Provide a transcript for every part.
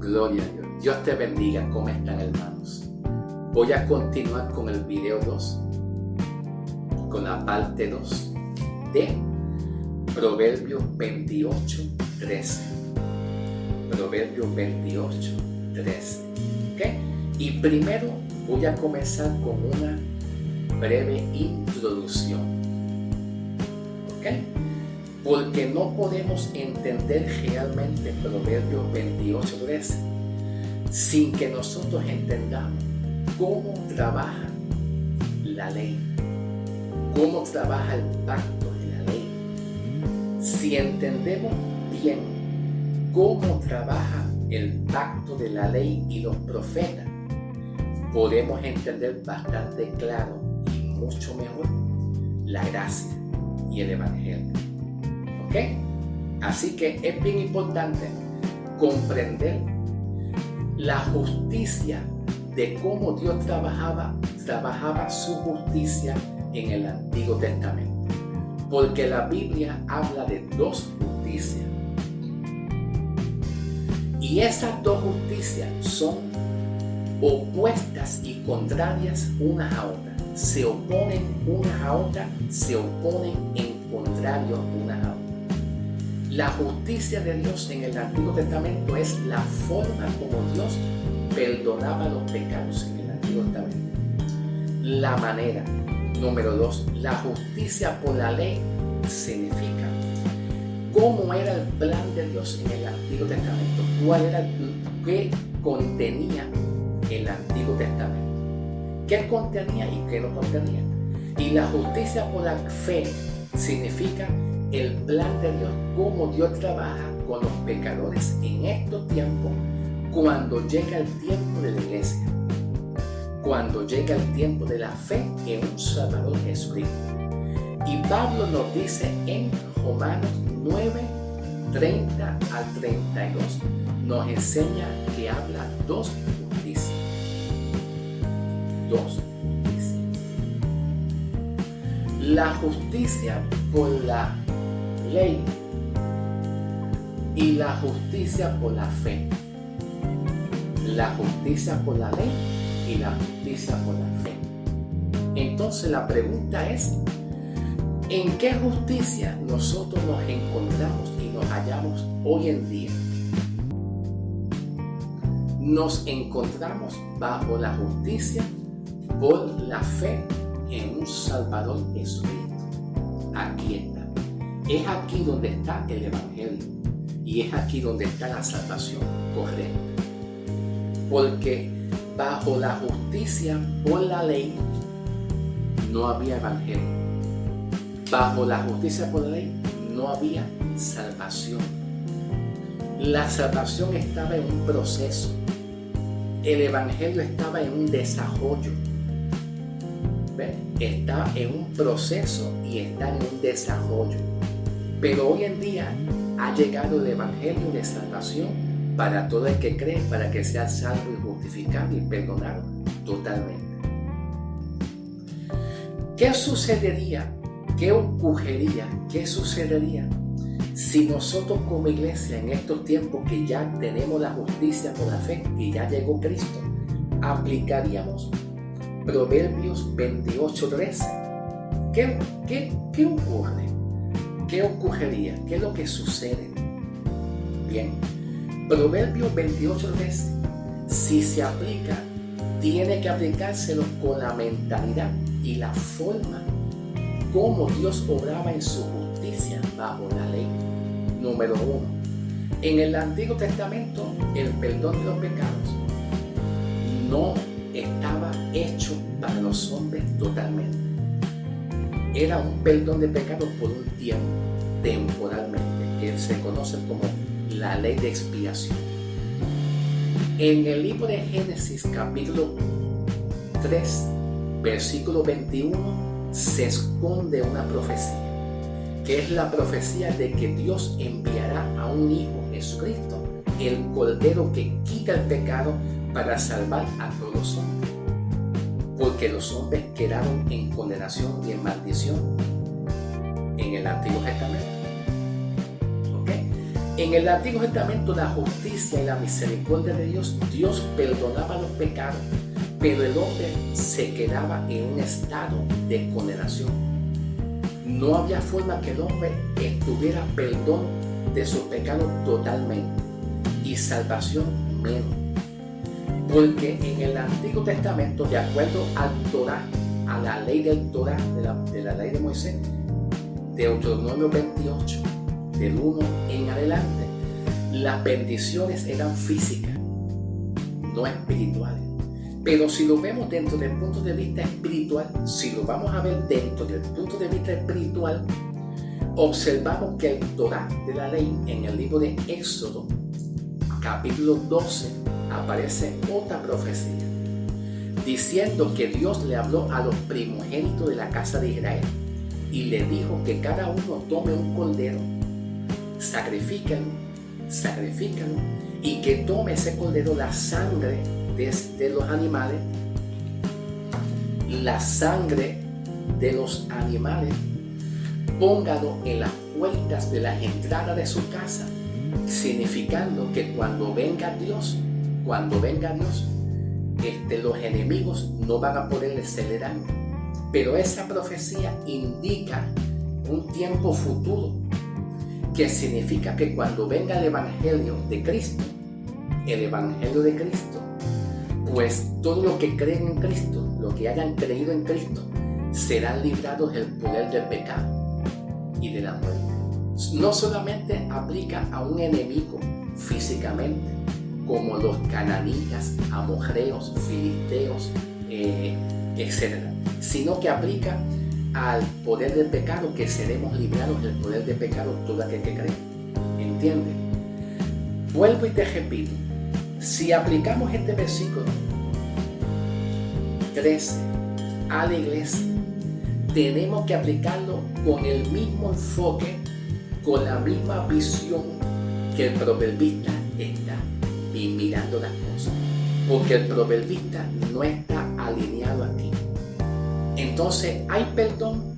Gloria a Dios. Dios te bendiga. ¿Cómo están, hermanos? Voy a continuar con el video 2, con la parte 2 de Proverbios 28:13. Proverbios 28:13. ¿Ok? Y primero voy a comenzar con una breve introducción. ¿Ok? Porque no podemos entender realmente Proverbios 28:13 sin que nosotros entendamos cómo trabaja la ley, cómo trabaja el pacto de la ley. Si entendemos bien cómo trabaja el pacto de la ley y los profetas, podemos entender bastante claro y mucho mejor la gracia y el evangelio. ¿Ok? Así que es bien importante comprender la justicia de cómo Dios trabajaba su justicia en el Antiguo Testamento. Porque la Biblia habla de dos justicias. Y esas dos justicias son opuestas y contrarias unas a otras. Se oponen unas a otras, se oponen en contrario unas a otras. La justicia de Dios en el Antiguo Testamento es la forma como Dios perdonaba los pecados en el Antiguo Testamento. La manera. Número 2, la justicia por la ley significa cómo era el plan de Dios en el Antiguo Testamento, qué contenía el Antiguo Testamento, qué contenía y qué no contenía. Y la justicia por la fe significa el plan de Dios, cómo Dios trabaja con los pecadores en estos tiempos, cuando llega el tiempo de la iglesia, cuando llega el tiempo de la fe en un Salvador Jesucristo. Y Pablo nos dice en Romanos 9:30 al 32, nos enseña que habla dos justicias. Dos justicias. La justicia por la ley y la justicia por la fe. La justicia por la ley y la justicia por la fe. Entonces la pregunta es, ¿en qué justicia nosotros nos encontramos y nos hallamos hoy en día? Nos encontramos bajo la justicia por la fe en un Salvador Jesucristo. Aquí está. Es aquí donde está el Evangelio y es aquí donde está la salvación correcta. Porque bajo la justicia por la ley no había Evangelio. Bajo la justicia por la ley no había salvación. La salvación estaba en un proceso. El Evangelio estaba en un desarrollo. ¿Ven? Está en un proceso y está en un desarrollo. Pero hoy en día ha llegado el Evangelio de salvación para todo el que cree, para que sea salvo y justificado y perdonado totalmente. ¿Qué sucedería? ¿Qué ocurriría? ¿Qué sucedería si nosotros como iglesia en estos tiempos que ya tenemos la justicia por la fe y ya llegó Cristo, aplicaríamos Proverbios 28:13? ¿Qué ocurre? ¿Qué ocurriría? ¿Qué es lo que sucede? Bien, Proverbios 28:13, si se aplica, tiene que aplicárselo con la mentalidad y la forma como Dios obraba en su justicia bajo la ley. Número 1. En el Antiguo Testamento, el perdón de los pecados no estaba hecho para los hombres totalmente. Era un perdón de pecados por un tiempo, temporalmente, que se conoce como la ley de expiación. En el libro de Génesis, capítulo 3, versículo 21, se esconde una profecía, que es la profecía de que Dios enviará a un Hijo, Jesucristo, el Cordero que quita el pecado para salvar a todos los hombres. Porque los hombres quedaron en condenación y en maldición en el Antiguo Testamento. ¿Ok? En el Antiguo Testamento, la justicia y la misericordia de Dios, Dios perdonaba los pecados, pero el hombre se quedaba en un estado de condenación. No había forma que el hombre tuviera perdón de sus pecados totalmente y salvación menos. Porque en el Antiguo Testamento, de acuerdo al Torá, a la ley del Torá, de la ley de Moisés, de Deuteronomio 28, del 1 en adelante, las bendiciones eran físicas, no espirituales. Pero si lo vemos dentro del punto de vista espiritual, si lo vamos a ver dentro del punto de vista espiritual, observamos que el Torá de la ley, en el libro de Éxodo, capítulo 12, aparece otra profecía, diciendo que Dios le habló a los primogénitos de la casa de Israel y le dijo que cada uno tome un cordero, sacrifícalo, y que tome ese cordero la sangre de los animales, póngalo en las puertas de las entradas de su casa, significando que cuando venga Dios, los enemigos no van a poder hacerle daño. Pero esa profecía indica un tiempo futuro, que significa que cuando venga el Evangelio de Cristo, pues todos los que creen en Cristo, los que hayan creído en Cristo, serán librados del poder del pecado y de la muerte. No solamente aplica a un enemigo físicamente, como los cananitas, amorreos, filisteos, etc., sino que aplica al poder del pecado, que seremos librados del poder del pecado todo aquel que cree. ¿Entiendes? Vuelvo y te repito, si aplicamos este versículo 13 a la iglesia, tenemos que aplicarlo con el mismo enfoque, con la misma visión que el proverbista está mirando las cosas, porque el proverbista no está alineado aquí. Entonces, ¿hay perdón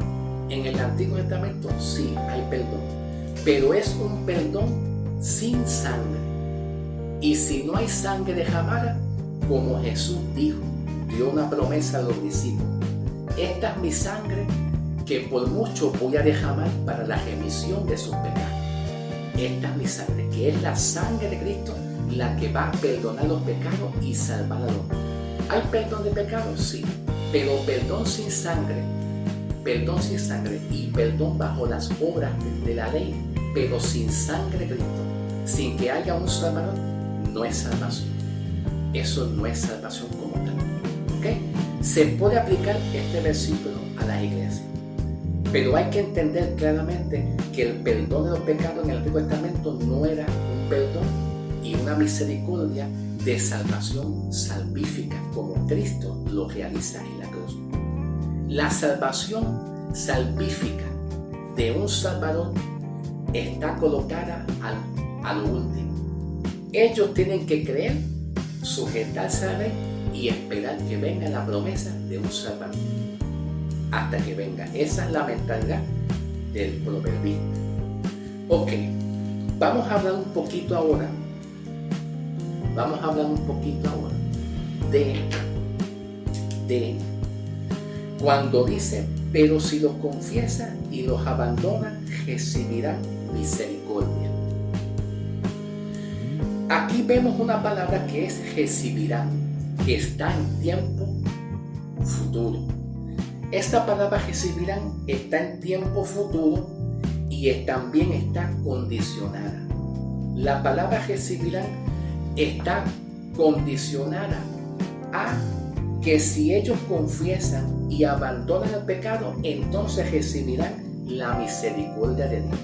en el Antiguo Testamento? Sí, hay perdón, pero es un perdón sin sangre. Y si no hay sangre derramada, como Jesús dijo, dio una promesa a los discípulos: esta es mi sangre que por mucho voy a derramar para la remisión de sus pecados. Esta es mi sangre, que es la sangre de Cristo, la que va a perdonar los pecados y salvar al hombre. ¿Hay perdón de pecados? Sí, pero perdón sin sangre y perdón bajo las obras de la ley, pero sin sangre de Cristo, sin que haya un salvador, no es salvación. Eso no es salvación como tal. ¿Okay? Se puede aplicar este versículo a las iglesias, pero hay que entender claramente que el perdón de los pecados en el Antiguo Testamento no era un perdón y una misericordia de salvación salvífica, como Cristo lo realiza en la cruz. La salvación salvífica de un Salvador está colocada a lo último. Ellos tienen que creer, sujetarse a la ley y esperar que venga la promesa de un Salvador. Hasta que venga. Esa es la mentalidad del proverbista. Ok, vamos a hablar un poquito ahora de cuando dice: pero si los confiesan y los abandonan, recibirán misericordia. Aquí vemos una palabra que es recibirán, que está en tiempo futuro. Esta palabra recibirán está en tiempo futuro y también está condicionada. La palabra recibirán está condicionada a que si ellos confiesan y abandonan el pecado, entonces recibirán la misericordia de Dios.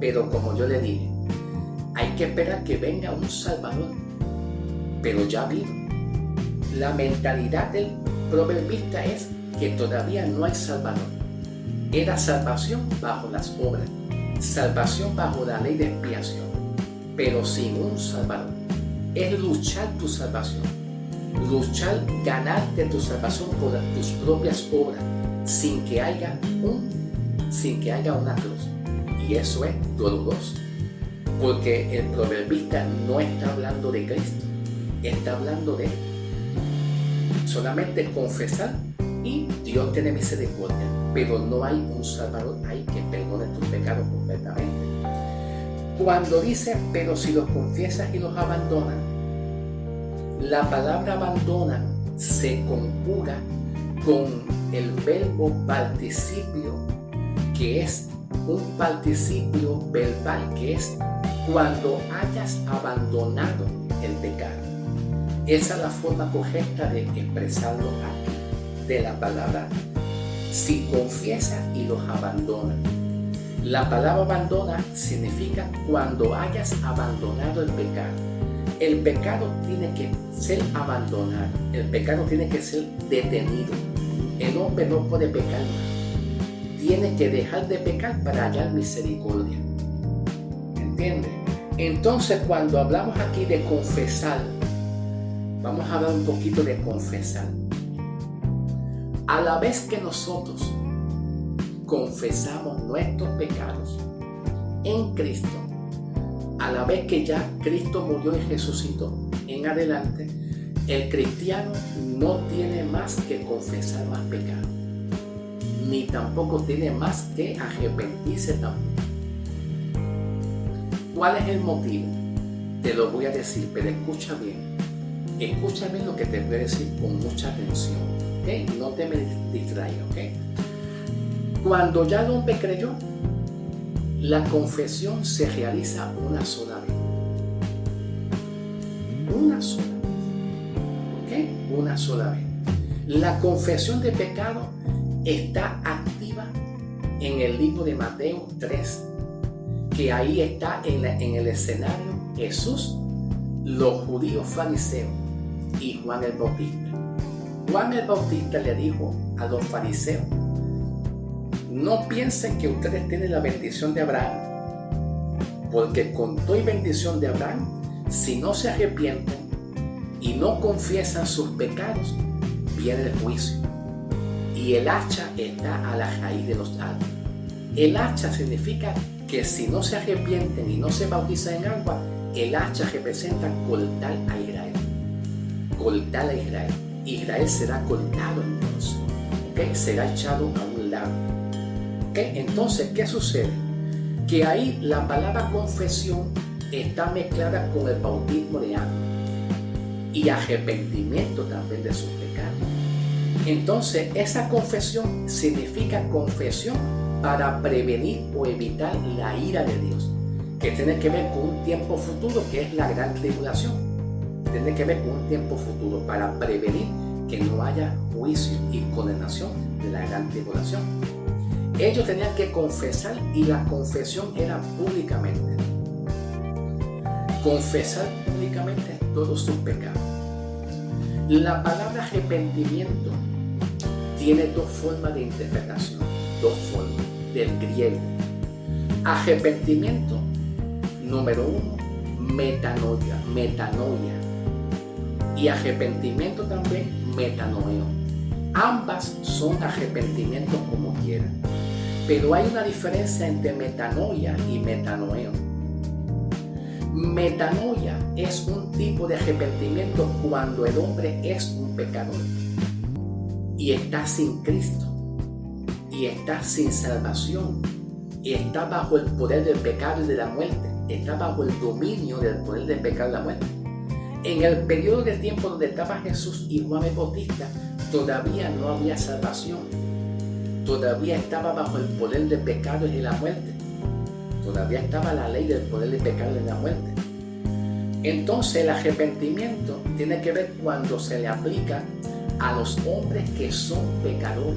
Pero como yo le dije, hay que esperar que venga un Salvador, pero ya vino. La mentalidad del proverbista es que todavía no hay Salvador. Era salvación bajo las obras, salvación bajo la ley de expiación, pero sin un Salvador. Es luchar tu salvación, ganarte tu salvación por tus propias obras, sin que haya una cruz. Y eso es doloroso. Porque el proverbista no está hablando de Cristo, está hablando de solamente confesar y Dios tiene misericordia, pero no hay un Salvador ahí que perdone tus pecados completamente. Cuando dice, pero si los confiesas y los abandonas, la palabra abandonan se conjuga con el verbo participio, que es un participio verbal, que es cuando hayas abandonado el pecado. Esa es la forma correcta de expresarlo aquí, de la palabra si confiesas y los abandonas. La palabra abandona significa cuando hayas abandonado el pecado. El pecado tiene que ser abandonado, el pecado tiene que ser detenido. El hombre no puede pecar más, tiene que dejar de pecar para hallar misericordia. ¿Entiendes? Entonces, cuando hablamos aquí de confesar, vamos a hablar un poquito de confesar. A la vez que nosotros confesamos nuestros pecados en Cristo, a la vez que ya Cristo murió y resucitó, en adelante, el cristiano no tiene más que confesar más pecado, ni tampoco tiene más que arrepentirse tampoco. ¿Cuál es el motivo? Te lo voy a decir, pero escucha bien. Escucha bien lo que te voy a decir con mucha atención, ¿ok? No te me distraigas, ¿ok? Cuando ya el hombre creyó, la confesión se realiza una sola vez. Una sola vez, ¿ok? Una sola vez. La confesión de pecado está activa en el libro de Mateo 3, que ahí está en el escenario Jesús, los judíos fariseos y Juan el Bautista. Juan el Bautista le dijo a los fariseos: no piensen que ustedes tienen la bendición de Abraham, porque con toda bendición de Abraham, si no se arrepienten y no confiesan sus pecados, viene el juicio. Y el hacha está a la raíz de los árboles. El hacha significa que si no se arrepienten y no se bautizan en agua, el hacha representa cortar a Israel. Cortar a Israel. Israel será cortado entonces, ¿okay? Será echado a un lado. ¿Okay? Entonces, ¿qué sucede? Que ahí la palabra confesión está mezclada con el bautismo de agua y arrepentimiento también de sus pecados. Entonces, esa confesión significa confesión para prevenir o evitar la ira de Dios, que tiene que ver con un tiempo futuro, que es la gran tribulación. Tiene que ver con un tiempo futuro para prevenir que no haya juicio y condenación de la gran tribulación. Ellos tenían que confesar, y la confesión era públicamente. Confesar públicamente todos sus pecados. La palabra arrepentimiento tiene dos formas de interpretación, dos formas del griego. Arrepentimiento, número uno, metanoia. Y arrepentimiento también, metanoeo. Ambas son arrepentimientos como quieran. Pero hay una diferencia entre metanoia y metanoeo. Metanoia es un tipo de arrepentimiento cuando el hombre es un pecador y está sin Cristo, y está sin salvación, y está bajo el poder del pecado y de la muerte, está bajo el dominio del poder del pecado y la muerte. En el periodo de tiempo donde estaba Jesús y Juan el Bautista, todavía no había salvación, todavía estaba bajo el poder del pecado y de la muerte, todavía estaba la ley del poder del pecado y de la muerte. Entonces el arrepentimiento tiene que ver cuando se le aplica a los hombres que son pecadores,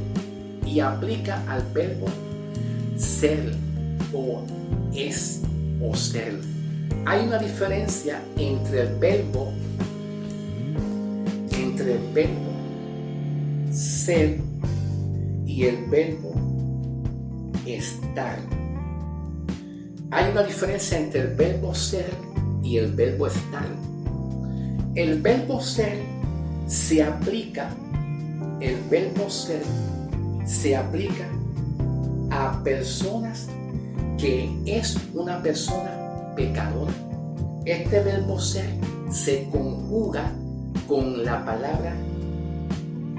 y aplica al verbo ser o es o ser. Hay una diferencia entre el verbo ser y el verbo estar. Hay una diferencia entre el verbo ser y el verbo estar. El verbo ser se aplica a personas que es una persona pecador. Este verbo ser se conjuga con la palabra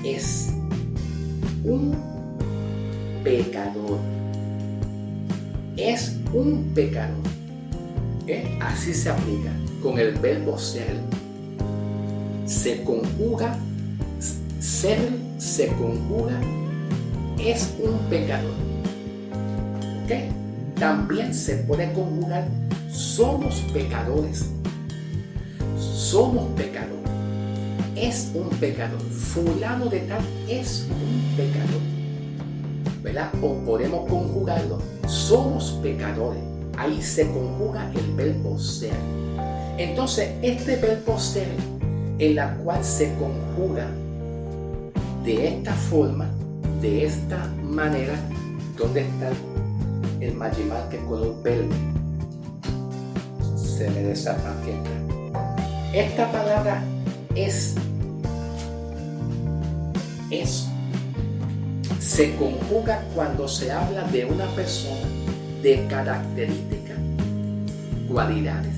es un pecador. Es un pecador. Así se aplica con el verbo ser. Se conjuga, ser se conjuga, es un pecador. ¿Ok? También se puede conjugar somos pecadores. Somos pecadores. Es un pecador. Fulano de tal es un pecador. ¿Verdad? O podemos conjugarlo. Somos pecadores. Ahí se conjuga el verbo ser. Entonces, este verbo ser, en la cual se conjuga de esta forma, de esta manera, ¿dónde está el Majimal que color verde? Se me desapaqueta. Esta palabra es se conjuga cuando se habla de una persona, de características, cualidades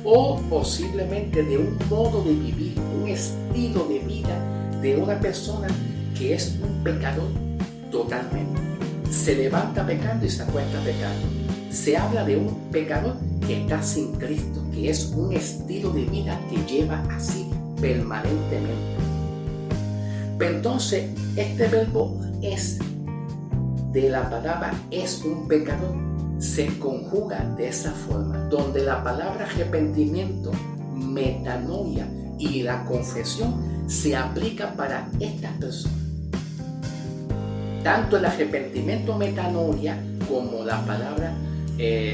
o posiblemente de un modo de vivir, un estilo de vida de una persona que es un pecador totalmente. Se levanta pecando y se acuesta pecando. Se habla de un pecador que está sin Cristo, que es un estilo de vida que lleva así permanentemente. Pero entonces, este verbo es, de la palabra es un pecador, se conjuga de esa forma, donde la palabra arrepentimiento, metanoia y la confesión se aplica para estas personas. Tanto el arrepentimiento, metanoia, como la palabra,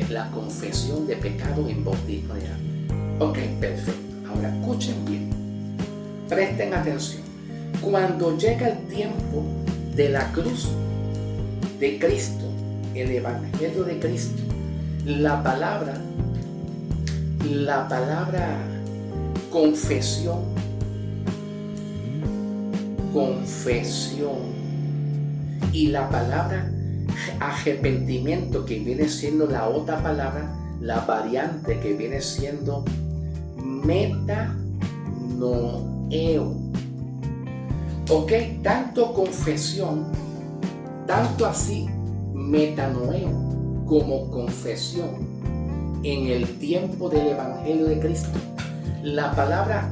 la confesión de pecado en bautismo de agua. Ok, perfecto. Ahora escuchen bien. Presten atención. Cuando llega el tiempo de la cruz de Cristo, el Evangelio de Cristo, la palabra confesión y la palabra arrepentimiento, que viene siendo la otra palabra, la variante que viene siendo metanoeo. Ok, tanto confesión, tanto así metanoeo como confesión en el tiempo del Evangelio de Cristo. La palabra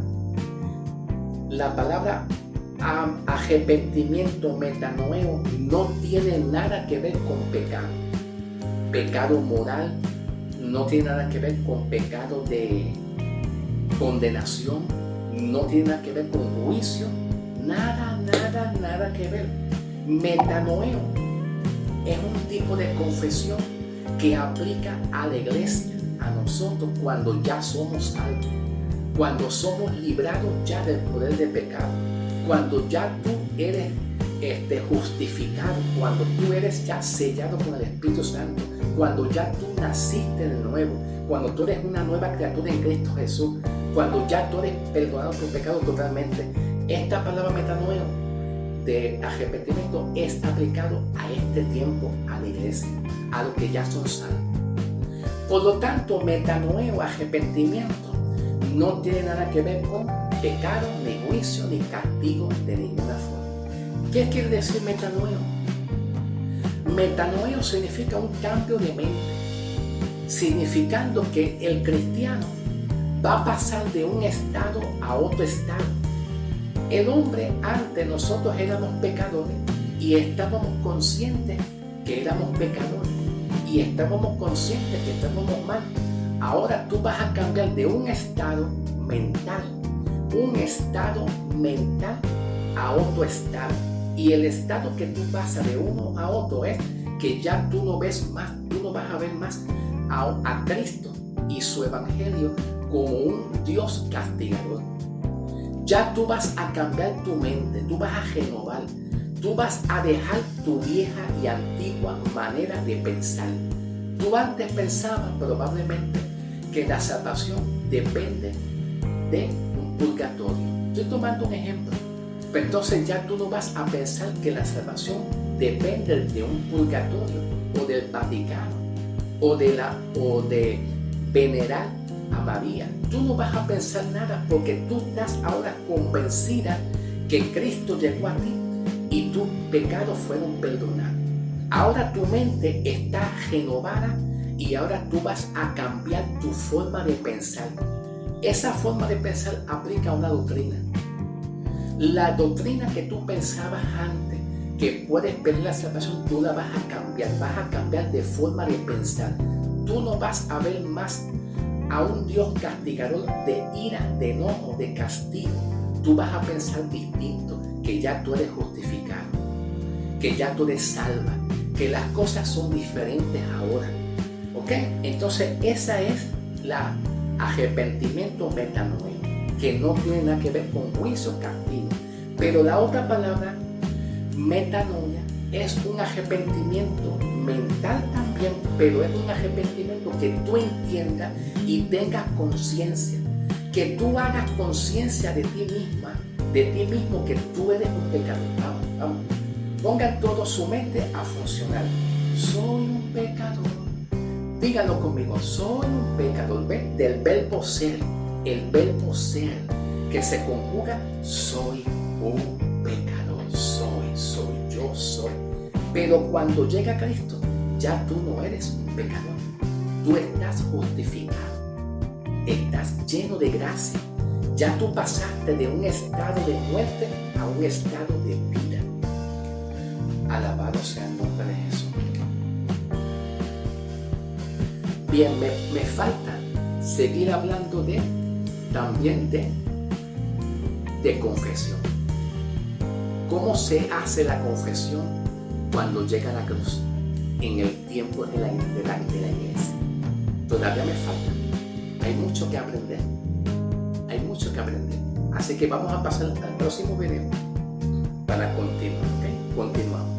arrepentimiento, metanoeo, no tiene nada que ver con pecado. Pecado moral, no tiene nada que ver con pecado de condenación, no tiene nada que ver con juicio, nada que ver. Metanoeo es un tipo de confesión que aplica a la iglesia, a nosotros, cuando ya somos salvos, cuando somos librados ya del poder de pecado, cuando ya tú eres justificado, cuando tú eres ya sellado con el Espíritu Santo, cuando ya tú naciste de nuevo, cuando tú eres una nueva criatura en Cristo Jesús, cuando ya tú eres perdonado por pecado totalmente. Esta palabra metanoeo de arrepentimiento es aplicado a este tiempo, a la iglesia, a los que ya son salvos. Por lo tanto, metanoeo, arrepentimiento, no tiene nada que ver con pecado, ni juicio, ni castigo de ninguna forma. ¿Qué quiere decir metanoeo? Metanoeo significa un cambio de mente, significando que el cristiano va a pasar de un estado a otro estado. El hombre, antes nosotros éramos pecadores y estábamos conscientes que éramos pecadores y estábamos conscientes que estábamos mal. Ahora tú vas a cambiar de un estado mental a otro estado. Y el estado que tú pasas de uno a otro es que ya tú no ves más, tú no vas a ver más a Cristo y su evangelio como un Dios castigador. Ya tú vas a cambiar tu mente, tú vas a renovar, tú vas a dejar tu vieja y antigua manera de pensar. Tú antes pensabas probablemente que la salvación depende de un purgatorio. Estoy tomando un ejemplo. Pero entonces ya tú no vas a pensar que la salvación depende de un purgatorio o del Vaticano o de venerar a María. Tú no vas a pensar nada porque tú estás ahora convencida que Cristo llegó a ti y tus pecados fueron perdonados. Ahora tu mente está renovada y ahora tú vas a cambiar tu forma de pensar. Esa forma de pensar aplica a una doctrina. La doctrina que tú pensabas antes, que puedes perder la salvación, tú la vas a cambiar de forma de pensar. Tú no vas a ver más a un Dios castigador de ira, de enojo, de castigo. Tú vas a pensar distinto, que ya tú eres justificado, que ya tú eres salva, que las cosas son diferentes ahora. ¿Ok? Entonces esa es la arrepentimiento metanoia, que no tiene nada que ver con juicio, castigo. Pero la otra palabra, metanoia, es un arrepentimiento mental también, pero es un arrepentimiento que tú entiendas y tengas conciencia, que tú hagas conciencia de ti misma, de ti mismo, que tú eres un pecador. Vamos. Pongan todo su mente a funcionar. Soy un pecador. Díganlo conmigo, soy un pecador. ¿Ven? Del verbo ser, el verbo ser que se conjuga, soy un pecador, yo soy. Pero cuando llega Cristo, ya tú no eres un pecador, tú estás justificado, estás lleno de gracia, ya tú pasaste de un estado de muerte a un estado de vida. Alabado sea el nombre de Jesús. Bien, me falta seguir hablando también de confesión. ¿Cómo se hace la confesión cuando llega a la cruz? En el tiempo de la iglesia. Todavía me falta. Hay mucho que aprender. Así que vamos a pasar al próximo video para continuar. ¿Okay? Continuamos.